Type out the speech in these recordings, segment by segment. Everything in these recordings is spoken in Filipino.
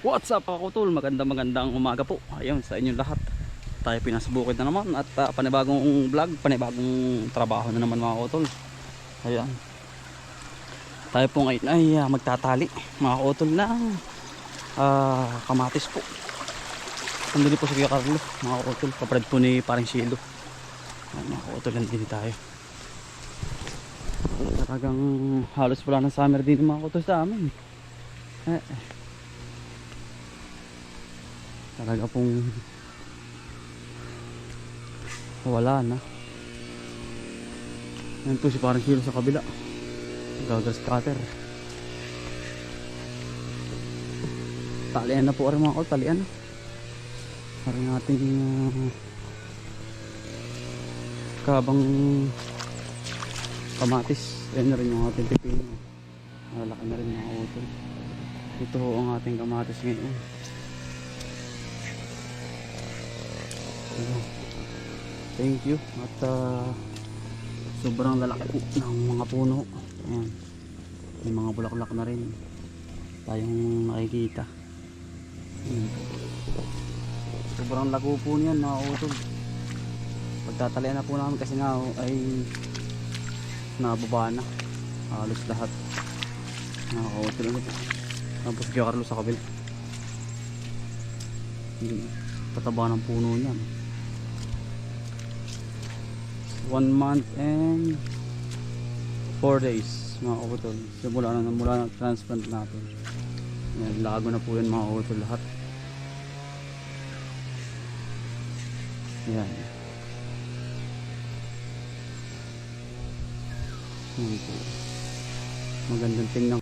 What's up mga kutol? Magandang umaga po. Ayun sa inyong lahat. Tayo pinasa bukid na naman at panibagong vlog, panibagong trabaho na naman mga kutol. Ayan. Tayo po ngayon ay magtatali mga kutol ng kamatis po. Nandun po si Kuya Carlo mga kutol. Kaparad po ni Paring Silo. Ayan, mga kutol, nandun tayo. Talagang halos wala ng summer din mga kutol sa amin. Talaga pong wala na. Ayan po si Parang Silo sa kabila. Gagas cutter. Talian na po rin mga kutol. Talian na. Parang ating kabang kamatis. Ayan na rin yung ating pipino. Malaki na rin mga kutol. Ito ho ang ating kamatis ngayon. Thank you. At sobrang lalaki po ng mga puno. Ayan. May mga bulaklak na rin tayong nakikita. Ayan. Sobrang lago po niyan mga utol. Pagtatalian na po namin kasi nga ay nababa na halos lahat. Nakakautol na po. Tapos Kuya Carlo sa kabila. Tataba ng puno niyan. 1 month and 4 days mga utol. Simula na transplant natin. Yan, lago na po yan mga utol lahat. Yan. Yan po. Magandang tingnan.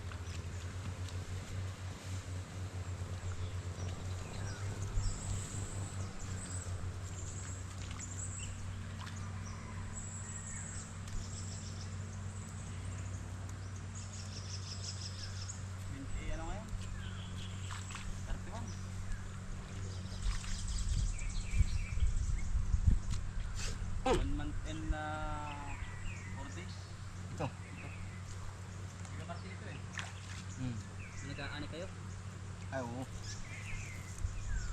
Nag-aani kayo? Ay, oo.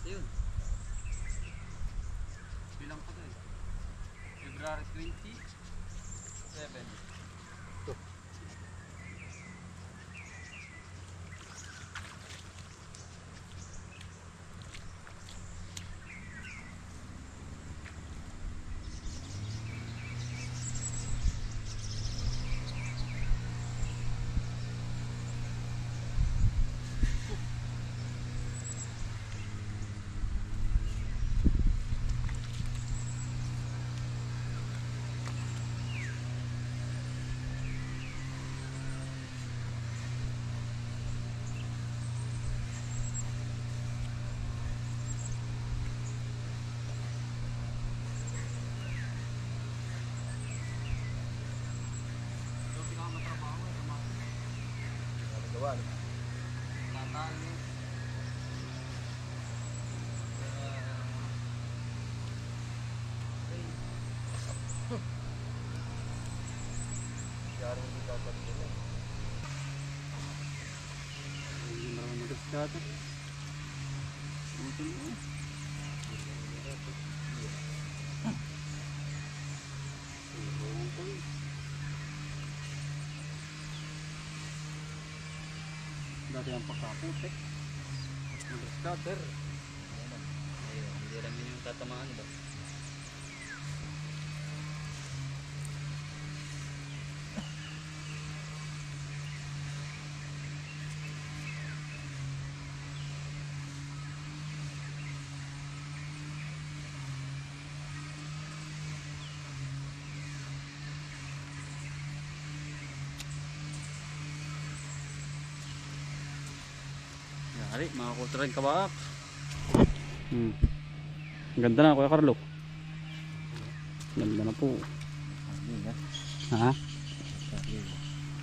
Ayun. Bilang pa to eh. February 27. Ito. Gawa. Natalo. Yari hindi dapat nila. Hindi marami magkakata. Buti mo. Dati ang pagkaputek. Mag-scatter. Ayun, hindi lang yun yung tatamaan ba? Yari, mga kultural kabak. Ganda na Kuya Carlo. Ganda na po. Ha?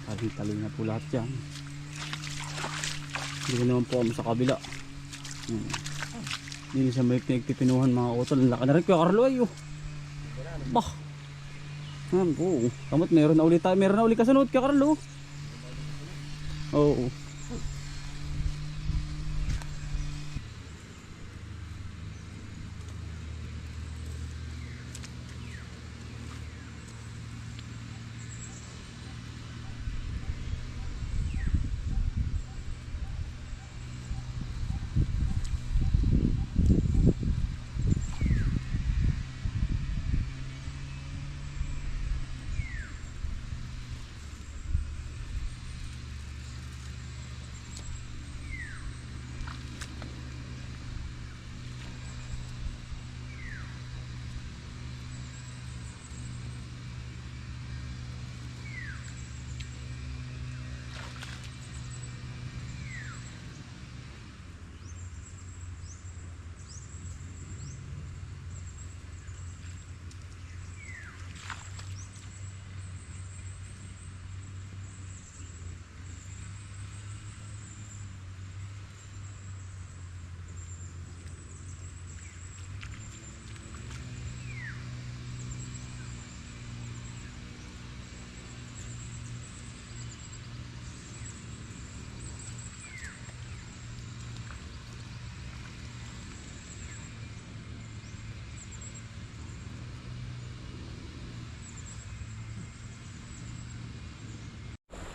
Tali na po lahat yan. Hindi naman po kami sa kabila. Hindi sa may pinagpipinuhan mga utol. Ang laki na rin Kuya Carlo ay bah. Yan po. Kamot meron na ulit tayo. Meron na ulit kasunod Kuya Carlo. Oo.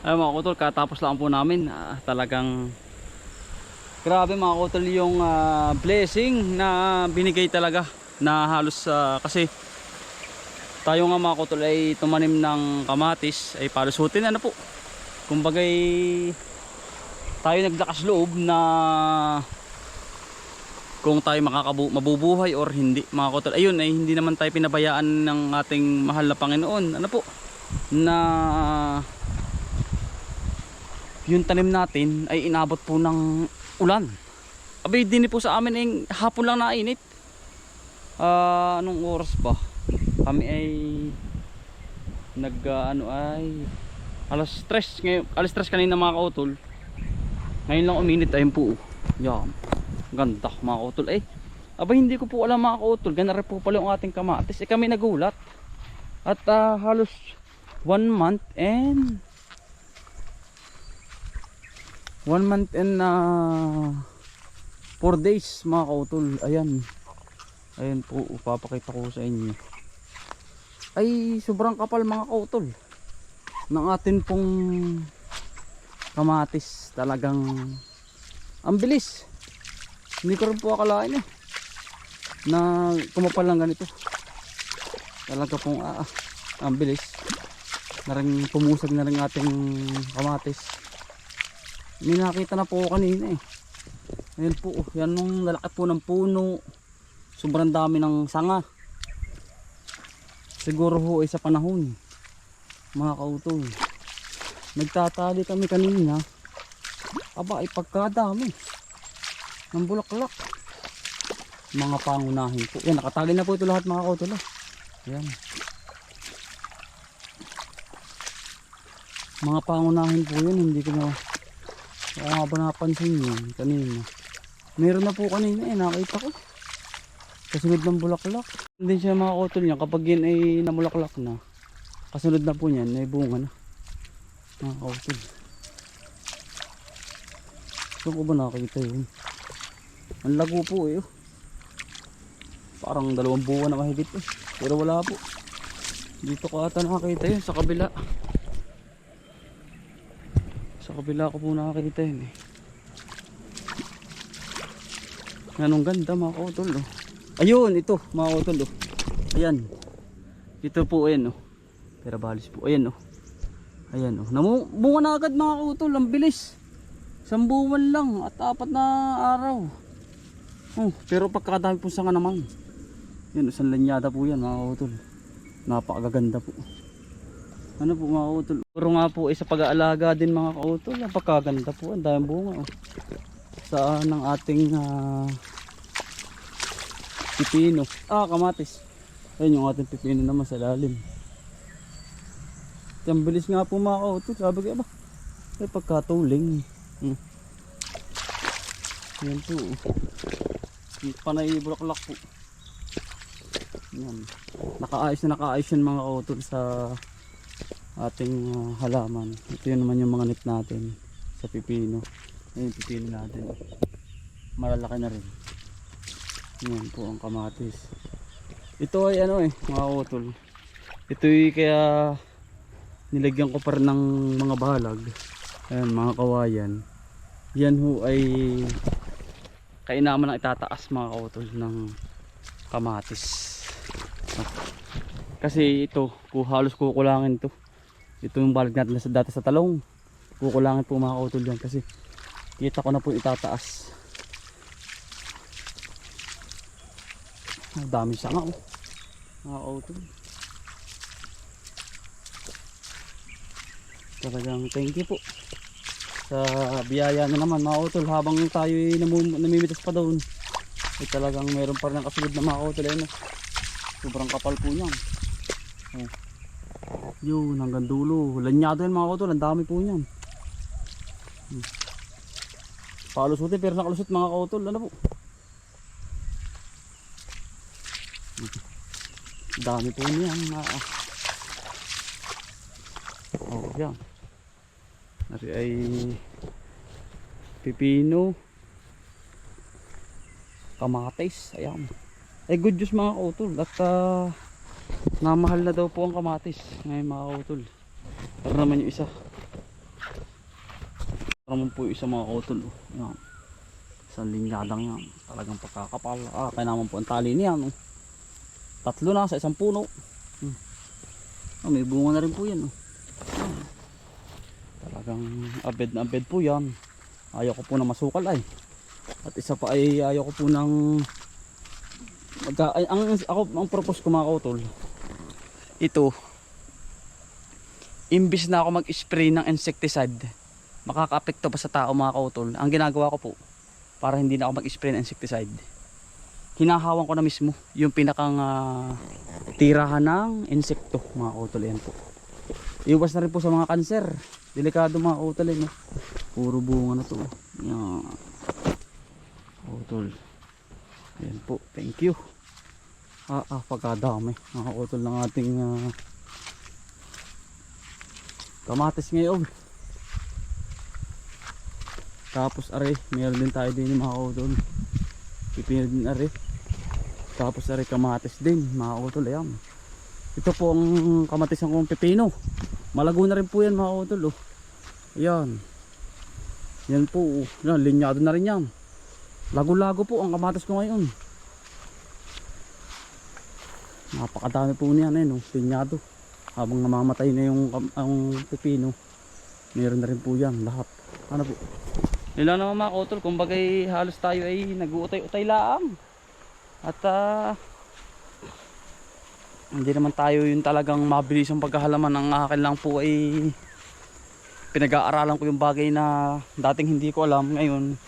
Ay mga kautol, katapos lang po namin. Talagang grabe mga kautol yung blessing na binigay talaga. Na halos kasi tayo nga mga kautol ay tumanim ng kamatis ay palusutin ano po. Kumbagay tayo naglakas loob na kung tayo mabubuhay or hindi mga kautol. Ayun ay hindi naman tayo pinabayaan ng ating mahal na Panginoon. Ano po? Na yung tanim natin ay inabot po ng ulan. Abay din po sa amin ay hapon lang nainit. Anong oras ba? Kami ay alas 3 ngayon, alas 3 kanina mga kautol. Ngayon lang uminit ayun po. Yan. Ganda mga kautol. Abay hindi ko po alam mga kautol. Gana rin po pala yung ating kamatis. Kami nagulat. At halos 1 month and 4 days mga kautol. Ayan. Ayan po, papakita ko sa inyo. Ay sobrang kapal mga kautol ng atin pong kamatis. Talagang ang bilis. Hindi ko rin po akalain na kumapal lang ganito. Talaga pong ang bilis na rin pumusag na rin ating kamatis. May nakita na po kanina Ayan po, yan nung lalaki po ng puno. Sobrang dami ng sanga. Siguro ho ay sa panahon mga kautol. Nagtatali kami kanina. Aba ay pagkadami ng bulaklak. Mga pangunahin po. Yan, nakatali na po ito lahat mga kautol. Ayan. Mga pangunahin po yun. Hindi ko na napansin yun kanina. Meron na po kanina nakita ko. Kasunod ng bulaklak. Hindi siya mga kautol niya. Kapag yun ay namulaklak na, kasunod na po niyan, may bunga na. Mga kautol. Saan ko ba nakakita yun? Ang lago po Parang 2 buwan na mahigit Pero wala po. Dito ko ata nakakita yun sa kabila. Sa kabila ko po nakakita yun Anong ganda mga kautol Ayun, ito mga kautol Ayan. Ito po ayan Pero balis po. Ayan Ayan Namunga na agad mga kautol. Ang bilis. 1 buwan lang at 4 na araw. Pero pagkakadami po sanga naman. Yan, isang lanyada po yan mga kautol. Napakaganda po. Ano po mga kautol. Puro nga po sa pag-aalaga din mga kautol. Napakaganda po. Ang daming bunga Saan ng ating pipino. Kamatis. Ayun yung ating pipino naman sa lalim. Ang bilis nga po mga kautol. Sabi ko ba? Ay pagkatuling. Yan po. Panay bulaklak po. Yan. Nakaayos yan mga kautol sa ating halaman. Ito yun naman yung mga net natin sa pipino. Ayun yung pipino natin. Malalaki na rin. Yan po ang kamatis. Ito ay mga kautol. Ito ay kaya nilagyan ko pa rin ng mga balag. Ayan mga kawayan. Yan ho ay kainaman ang itataas mga kautol ng kamatis. Kasi ito, halos kukulangin to. Ito yung balag natin dati sa talong. Kukulangin po mga kautol yan kasi kita ko na po itataas. Ang dami sanga mga kautol. Talagang thank you po sa biyaya na naman mga kautol. Habang tayo namimitas pa doon ay talagang meron pa rin ang kasunod na mga kautol. Sobrang kapal po niyan. Yun hanggang dulo. Lanyado yan mga kautol. Ang dami po niyan. Palusutin pero nakalusot mga kautol. Ano po? Dami po niyan. Yan. Ari ay pipino, kamatis. Ayan. Good news mga kautol. At namahal na daw po ang kamatis ngayon mga kautol. Pero naman yung isa naman po yung isa mga kautol. Oh. Yan. Isang linya lang yan. Talagang pagkakapal. Kaya naman po ang tali niyan. Oh. 3 na sa isang puno. May bunga na rin po yan. Oh. Talagang abed na abed po yan. Ayaw ko po na masukal ay. At isa pa ay ayaw ko po ng ang purpose ko mga kautol. Ito. Imbis na ako mag-spray ng insecticide, makaka-apekto pa sa tao mga kautol. Ang ginagawa ko po, para hindi na ako mag-spray ng insecticide, hinahawan ko na mismo yung pinakang tirahan ng insekto mga kautol. Yan po. Iwas na rin po sa mga kanser. Delikado mga kautol. No? Puro bunga na to. Yan. Kautol. Yan po. Thank you. Pagkadami mga kautol ng ating kamatis ngayon. Tapos are, meron din tayo din mga kautol. Pipino din are. Tapos are kamatis din mga kautol. Ayan. Ito po ang kamatis ng pipino. Malago na rin po yan mga kautol. Oh. Ayan. Yan po. Oh. Yan, linyado na rin yan. Lago-lago po ang kamatis ko ngayon. Napakadami po niyan eh. No? Linyado. Habang namamatay na yung ang pipino, meron na rin po yan lahat. Ano po? Nila naman mga kautol, kumbaga halos tayo ay nag-uutay-utay laang. At hindi naman tayo yung talagang mabilis yung pagkahalaman. Ang akin lang po ay pinag-aaralan ko yung bagay na dating hindi ko alam. Ngayon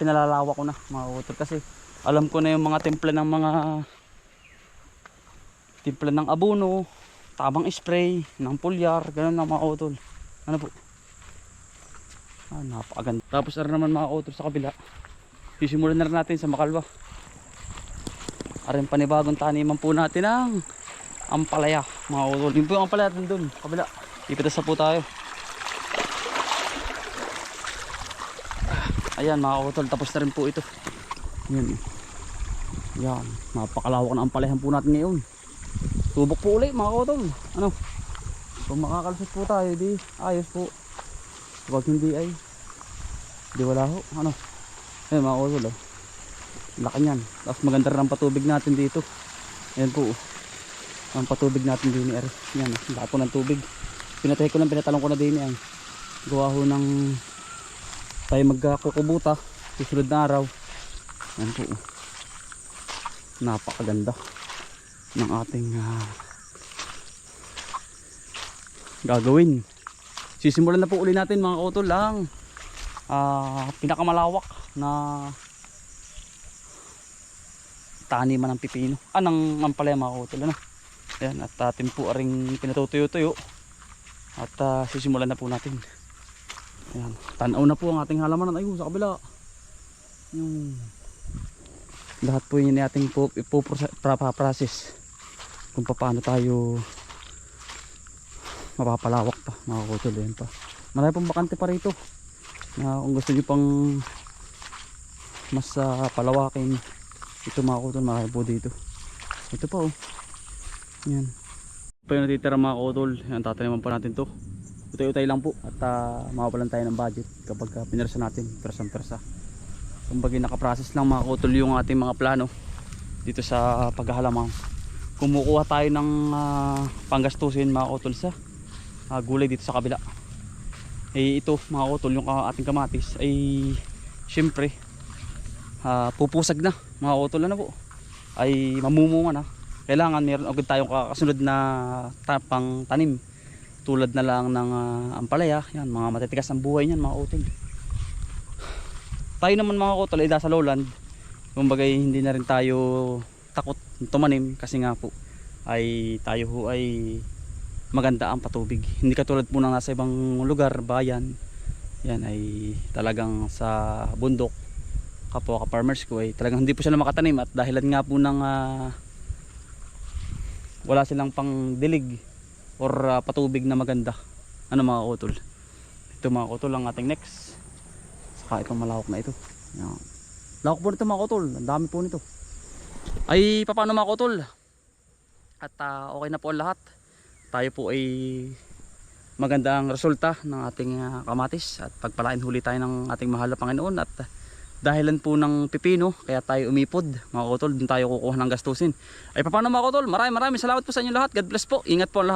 pinalalawak ko na mga kautol, kasi alam ko na yung mga timpla ng abono, tamang spray ng pulyar, ganun na mga kautol. Ano po? Napakaganda. Tapos naman mga kautol sa kabila, sisimulan na rin natin sa makalwa. Aring panibagong taniman po natin ang ampalaya mga kautol. Yun po yung ampalaya natin dun kabila. Ipitas na po tayo. Ayan mga kautol, tapos na rin po ito. Yan. Yan, napakalawak na ampalayan po natin ngayon. Tubok po ulit mga kautol. Ano? Kung makakalusot po tayo, di ayos po. Huwag hindi ay di wala ho. Ano? Ayun mga kautol. Oh. Laki niyan. Tapos maganda rin ang patubig natin dito. Ayan po. Ang patubig natin din ni Ari. Yan. Laki po ng tubig. Pinatay ko lang, pinatalong ko na din yan. Gawa ho ng tayo magkukubuta. Susunod na araw. Yan po. Napakaganda ng ating gagawin. Sisimulan na po uli natin mga kautol ang pinakamalawak na taniman ng pipino, ng ampalaya mga kautol. Ano? Ayan, at atin po aring pinatutuyo-tuyo at sisimulan na po natin. Ayan, tanaw na po ang ating halamanan. Ayun sa kabila yung lahat po yun nating process kung paano tayo mapapalawak pa mga kautol. Yan pa, marami pong bakante pa rito na kung gusto nyo pang mas palawakin ito mga kautol, marami po dito. Ito pa oh, yan pa yung natitira mga kautol. Yan, tataniman pa natin to. Utay-utay lang po at mawawalan tayo ng budget kapag pinirsa natin persa-persa. Kumbaga nakaprocess lang mga kautol yung ating mga plano dito sa paghahalamang. Kumukuha tayo ng panggastusin mga kautol sa gulay dito sa kabila. Ito mga kautol, yung ating kamatis ay syempre pupusag na mga kautol. Ano po, ay mamumunga na. Kailangan meron agad tayong kasunod na pang tanim tulad na lang ng ampalaya. Yan, mga matitigas ang buhay niyan mga kautol. Tayo naman mga kautol ay nasa lowland, kumbaga hindi na rin tayo takot tumanim kasi nga po ay tayo ho ay maganda ang patubig. Hindi katulad po ng nasa ibang lugar, bayan, yan ay talagang sa bundok kapwa ka farmers ko ay talagang hindi po sila makatanim at dahilan nga po ng wala silang pang dilig or patubig na maganda. Ano mga kautol, ito mga kautol ang ating next. Saka itong malawak na ito. Yan. Lawak po nito mga kautol. Ang dami po nito. Ay paano mga kautol? At okay na po ang lahat. Tayo po ay magandang resulta ng ating kamatis at pagpalain huli tayo ng ating mahal na Panginoon. At dahilan po ng pipino kaya tayo umipod mga kutol, dun tayo kukuha ng gastusin. Ay paano mga kutol, maraming salamat po sa inyo lahat. God bless po, ingat po ang lahat.